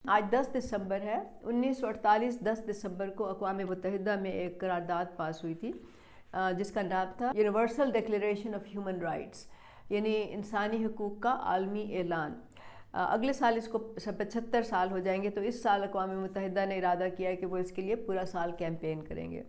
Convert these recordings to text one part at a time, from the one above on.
آج 10 دسمبر ہے۔ 1948 10 دسمبر کو اقوام متحدہ میں ایک قرارداد پاس ہوئی تھی جس کا نام تھا universal declaration of human rights, یعنی انسانی حقوق کا عالمی اعلان۔ اگلے سال اس کو 75 سال ہو جائیں گے، تو اس سال اقوام متحدہ نے ارادہ کیا ہے کہ وہ اس کے لیے پورا سال کیمپین کریں گے۔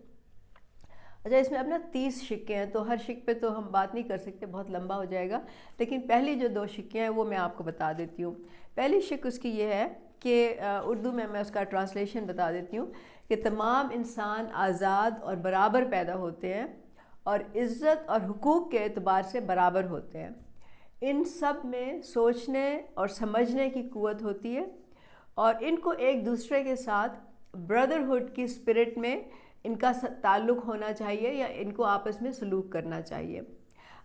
اچھا، اس میں اب 30 شقیں ہیں، تو ہر شق پہ تو ہم بات نہیں کر سکتے، بہت لمبا ہو جائے گا، لیکن پہلی جو 2 شقیں ہیں وہ میں آپ کو بتا دیتی ہوں۔ پہلی شق اس کی یہ ہے کہ اردو میں اس کا ٹرانسلیشن بتا دیتی ہوں کہ تمام انسان آزاد اور برابر پیدا ہوتے ہیں اور عزت اور حقوق کے اعتبار سے برابر ہوتے ہیں۔ ان سب میں سوچنے اور سمجھنے کی قوت ہوتی ہے اور ان کو ایک دوسرے کے ساتھ بردرہڈ کی اسپرٹ میں ان کا تعلق ہونا چاہیے یا ان کو آپس میں سلوک کرنا چاہیے۔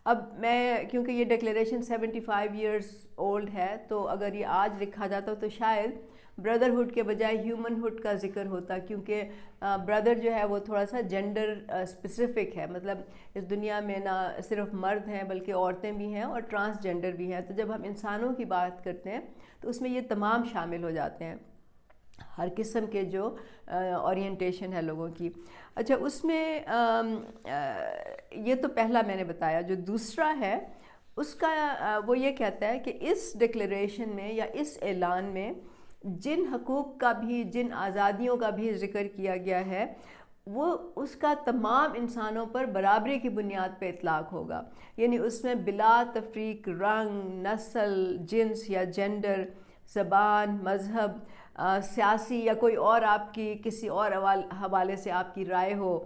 اب میں کیونکہ یہ ڈکلیریشن 75 ایئرز اولڈ ہے، تو اگر یہ آج لکھا جاتا تو شاید بردرہڈ کے بجائے ہیومن ہڈ کا ذکر ہوتا، کیونکہ بردر جو ہے وہ تھوڑا سا جینڈر اسپیسیفک ہے، مطلب اس دنیا میں نہ صرف مرد ہیں بلکہ عورتیں بھی ہیں اور ٹرانسجینڈر بھی ہیں، تو جب ہم انسانوں کی بات کرتے ہیں تو اس میں یہ تمام شامل ہو جاتے ہیں، ہر قسم کے جو اورینٹیشن ہے لوگوں کی۔ اچھا، اس میں یہ تو پہلا میں نے بتایا۔ جو دوسرا ہے اس کا وہ یہ کہتا ہے کہ اس ڈکلیریشن میں یا اس اعلان میں جن حقوق کا بھی، جن آزادیوں کا بھی ذکر کیا گیا ہے، وہ اس کا تمام انسانوں پر برابری کی بنیاد پہ اطلاق ہوگا، یعنی اس میں بلا تفریق رنگ، نسل، جنس یا جینڈر، زبان، مذہب، سیاسی یا کوئی اور آپ کی کسی اور حوالے سے آپ کی رائے ہو،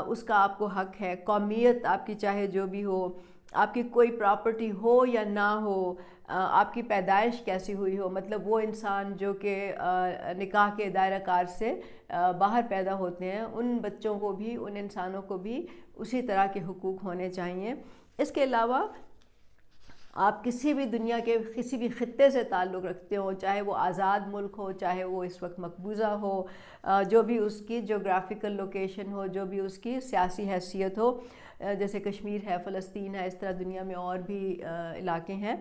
اس کا آپ کو حق ہے۔ قومیت آپ کی چاہے جو بھی ہو، آپ کی کوئی پراپرٹی ہو یا نہ ہو، آپ کی پیدائش کیسی ہوئی ہو، مطلب وہ انسان جو کہ نکاح کے دائرہ کار سے باہر پیدا ہوتے ہیں، ان بچوں کو بھی، ان انسانوں کو بھی اسی طرح کے حقوق ہونے چاہیے۔ اس کے علاوہ آپ کسی بھی دنیا کے کسی بھی خطے سے تعلق رکھتے ہو، چاہے وہ آزاد ملک ہو، چاہے وہ اس وقت مقبوضہ ہو، جو بھی اس کی جغرافیکل لوکیشن ہو، جو بھی اس کی سیاسی حیثیت ہو، جیسے کشمیر ہے، فلسطین ہے، اس طرح دنیا میں اور بھی علاقے ہیں،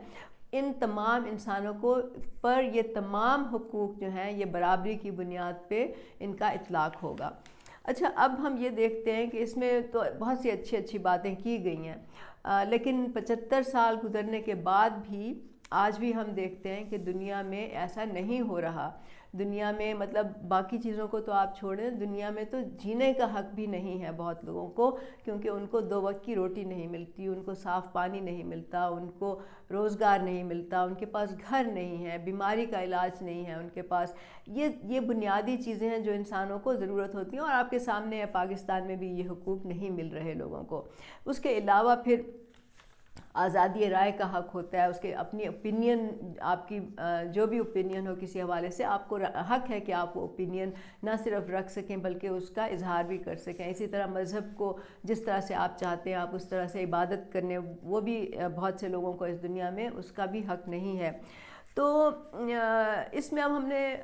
ان تمام انسانوں کو پر یہ تمام حقوق جو ہیں یہ برابری کی بنیاد پہ ان کا اطلاق ہوگا۔ اچھا، اب ہم یہ دیکھتے ہیں کہ اس میں تو بہت سی اچھی باتیں کی گئی ہیں، لیکن 75 سال گزرنے کے بعد بھی آج بھی ہم دیکھتے ہیں کہ دنیا میں ایسا نہیں ہو رہا۔ دنیا میں مطلب باقی چیزوں کو تو آپ چھوڑیں، دنیا میں تو جینے کا حق بھی نہیں ہے بہت لوگوں کو، کیونکہ ان کو 2 وقت کی روٹی نہیں ملتی، ان کو صاف پانی نہیں ملتا، ان کو روزگار نہیں ملتا، ان کے پاس گھر نہیں ہے، بیماری کا علاج نہیں ہے ان کے پاس۔ یہ بنیادی چیزیں ہیں جو انسانوں کو ضرورت ہوتی ہیں، اور آپ کے سامنے پاکستان میں بھی یہ حقوق نہیں مل رہے لوگوں کو۔ اس کے علاوہ پھر آزادی رائے کا حق ہوتا ہے، اس کے اپنی اوپینین، آپ کی جو بھی اوپینین ہو کسی حوالے سے، آپ کو حق ہے کہ آپ وہ اوپینین نہ صرف رکھ سکیں بلکہ اس کا اظہار بھی کر سکیں۔ اسی طرح مذہب کو جس طرح سے آپ چاہتے ہیں آپ اس طرح سے عبادت کرنے، وہ بھی بہت سے لوگوں کو اس دنیا میں اس کا بھی حق نہیں ہے۔ تو اس میں اب ہم نے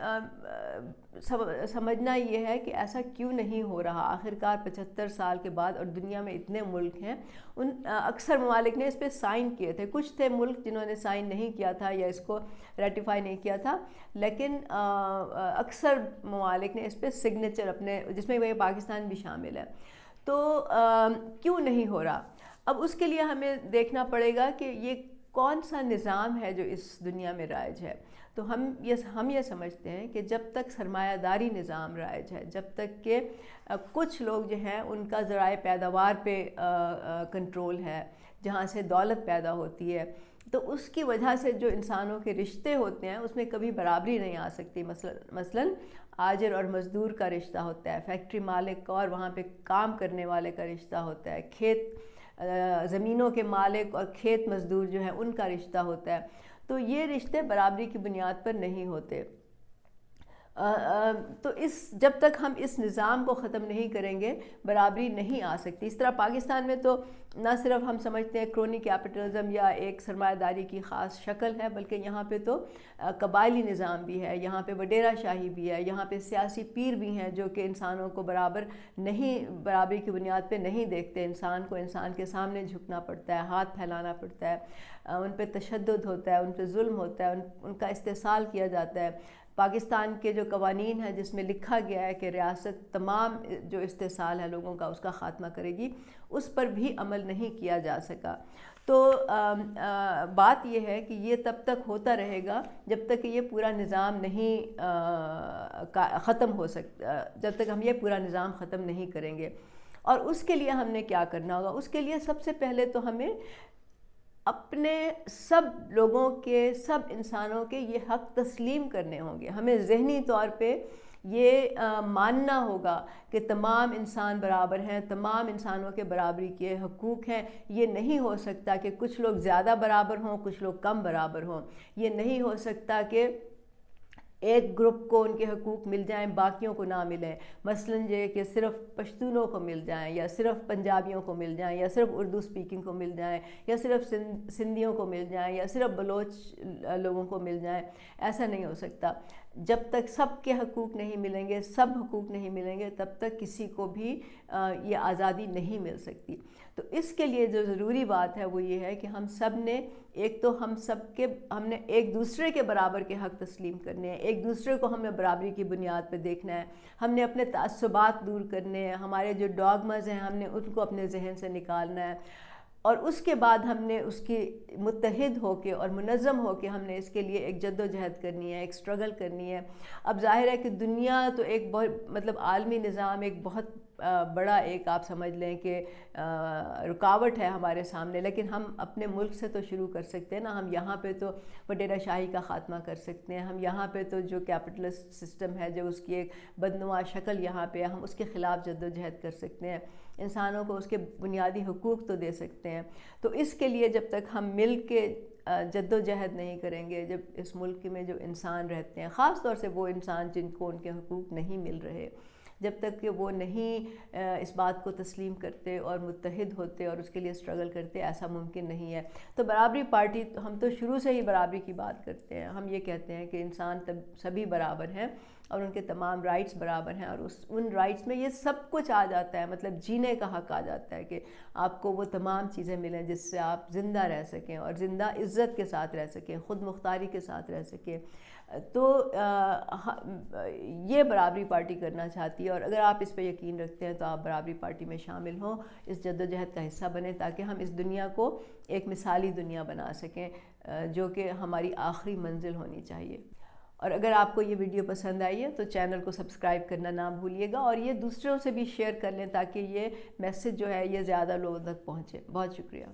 سمجھنا یہ ہے کہ ایسا کیوں نہیں ہو رہا آخرکار 75 سال کے بعد، اور دنیا میں اتنے ملک ہیں، ان اکثر ممالک نے اس پہ سائن کیے تھے، کچھ تھے ملک جنہوں نے سائن نہیں کیا تھا یا اس کو ریٹیفائی نہیں کیا تھا، لیکن اکثر ممالک نے اس پہ سگنیچر اپنے، جس میں پاکستان بھی شامل ہے۔ تو کیوں نہیں ہو رہا؟ اب اس کے لیے ہمیں دیکھنا پڑے گا کہ یہ کون سا نظام ہے جو اس دنیا میں رائج ہے۔ تو ہم یہ سمجھتے ہیں کہ جب تک سرمایہ داری نظام رائج ہے، جب تک کہ کچھ لوگ جو ہیں ان کا ذرائع پیداوار پہ کنٹرول ہے، جہاں سے دولت پیدا ہوتی ہے، تو اس کی وجہ سے جو انسانوں کے رشتے ہوتے ہیں اس میں کبھی برابری نہیں آ سکتی۔ مثلاً آجر اور مزدور کا رشتہ ہوتا ہے، فیکٹری مالک اور وہاں پہ کام کرنے والے کا رشتہ ہوتا ہے، زمینوں کے مالک اور کھیت مزدور جو ہیں ان کا رشتہ ہوتا ہے، تو یہ رشتے برابری کی بنیاد پر نہیں ہوتے۔ تو جب تک ہم اس نظام کو ختم نہیں کریں گے برابری نہیں آ سکتی۔ اس طرح پاکستان میں تو نہ صرف ہم سمجھتے ہیں کرونی کیپٹلزم یا ایک سرمایہ داری کی خاص شکل ہے، بلکہ یہاں پہ تو قبائلی نظام بھی ہے، یہاں پہ وڈیرا شاہی بھی ہے، یہاں پہ سیاسی پیر بھی ہیں جو کہ انسانوں کو برابری کی بنیاد پہ نہیں دیکھتے، انسان کو انسان کے سامنے جھکنا پڑتا ہے، ہاتھ پھیلانا پڑتا ہے، ان پہ تشدد ہوتا ہے، ان پہ ظلم ہوتا ہے، ان کا استحصال کیا جاتا ہے۔ پاکستان کے جو قوانین ہیں جس میں لکھا گیا ہے کہ ریاست تمام جو استحصال ہے لوگوں کا اس کا خاتمہ کرے گی، اس پر بھی عمل نہیں کیا جا سکا۔ تو بات یہ ہے کہ یہ تب تک ہوتا رہے گا جب تک کہ یہ پورا نظام نہیں ختم ہو سکتا، جب تک ہم یہ پورا نظام ختم نہیں کریں گے۔ اور اس کے لیے ہم نے کیا کرنا ہوگا؟ اس کے لیے سب سے پہلے تو ہمیں اپنے سب لوگوں کے، سب انسانوں کے یہ حق تسلیم کرنے ہوں گے۔ ہمیں ذہنی طور پہ یہ ماننا ہوگا کہ تمام انسان برابر ہیں، تمام انسانوں کے برابری کے حقوق ہیں۔ یہ نہیں ہو سکتا کہ کچھ لوگ زیادہ برابر ہوں، کچھ لوگ کم برابر ہوں۔ یہ نہیں ہو سکتا کہ ایک گروپ کو ان کے حقوق مل جائیں، باقیوں کو نہ ملیں۔ مثلاً یہ کہ صرف پشتونوں کو مل جائیں، یا صرف پنجابیوں کو مل جائیں، یا صرف اردو سپیکنگ کو مل جائیں، یا صرف سندھیوں کو مل جائیں، یا صرف بلوچ لوگوں کو مل جائیں۔ ایسا نہیں ہو سکتا۔ جب تک سب کے حقوق نہیں ملیں گے، سب حقوق نہیں ملیں گے، تب تک کسی کو بھی یہ آزادی نہیں مل سکتی۔ تو اس کے لیے جو ضروری بات ہے وہ یہ ہے کہ ہم سب نے ایک تو ہم نے ایک دوسرے کے برابر کے حق تسلیم کرنے ہیں، ایک دوسرے کو ہمیں برابری کی بنیاد پہ دیکھنا ہے، ہم نے اپنے تعصبات دور کرنے ہیں، ہمارے جو ڈاگمز ہیں ہم نے ان کو اپنے ذہن سے نکالنا ہے، اور اس کے بعد ہم نے اس کی متحد ہو کے اور منظم ہو کے ہم نے اس کے لیے ایک جد و جہد کرنی ہے، ایک سٹرگل کرنی ہے۔ اب ظاہر ہے کہ دنیا تو ایک بہت عالمی نظام ایک بہت بڑا ایک آپ سمجھ لیں کہ رکاوٹ ہے ہمارے سامنے، لیکن ہم اپنے ملک سے تو شروع کر سکتے ہیں نا۔ ہم یہاں پہ تو وڈیرہ شاہی کا خاتمہ کر سکتے ہیں، ہم یہاں پہ تو جو کیپٹلسٹ سسٹم ہے، جو اس کی ایک بدنما شکل یہاں پہ ہے، ہم اس کے خلاف جد و جہد کر سکتے ہیں، انسانوں کو اس کے بنیادی حقوق تو دے سکتے ہیں۔ تو اس کے لیے جب تک ہم مل کے جد و جہد نہیں کریں گے، جب اس ملک میں جو انسان رہتے ہیں، خاص طور سے وہ انسان جن کو ان کے حقوق نہیں مل رہے، جب تک کہ وہ نہیں اس بات کو تسلیم کرتے اور متحد ہوتے اور اس کے لیے سٹرگل کرتے، ایسا ممکن نہیں ہے۔ تو برابری پارٹی، ہم تو شروع سے ہی برابری کی بات کرتے ہیں، ہم یہ کہتے ہیں کہ انسان سبھی برابر ہیں اور ان کے تمام رائٹس برابر ہیں، اور ان رائٹس میں یہ سب کچھ آ جاتا ہے، مطلب جینے کا حق آ جاتا ہے کہ آپ کو وہ تمام چیزیں ملیں جس سے آپ زندہ رہ سکیں اور زندہ عزت کے ساتھ رہ سکیں، خود مختاری کے ساتھ رہ سکیں۔ تو یہ برابری پارٹی کرنا چاہتی ہے، اور اگر آپ اس پہ یقین رکھتے ہیں تو آپ برابری پارٹی میں شامل ہوں، اس جد و جہد کا حصہ بنیں، تاکہ ہم اس دنیا کو ایک مثالی دنیا بنا سکیں جو کہ ہماری آخری منزل ہونی چاہیے۔ اور اگر آپ کو یہ ویڈیو پسند آئی ہے تو چینل کو سبسکرائب کرنا نہ بھولیے گا، اور یہ دوسروں سے بھی شیئر کر لیں تاکہ یہ میسج جو ہے یہ زیادہ لوگوں تک پہنچے۔ بہت شکریہ۔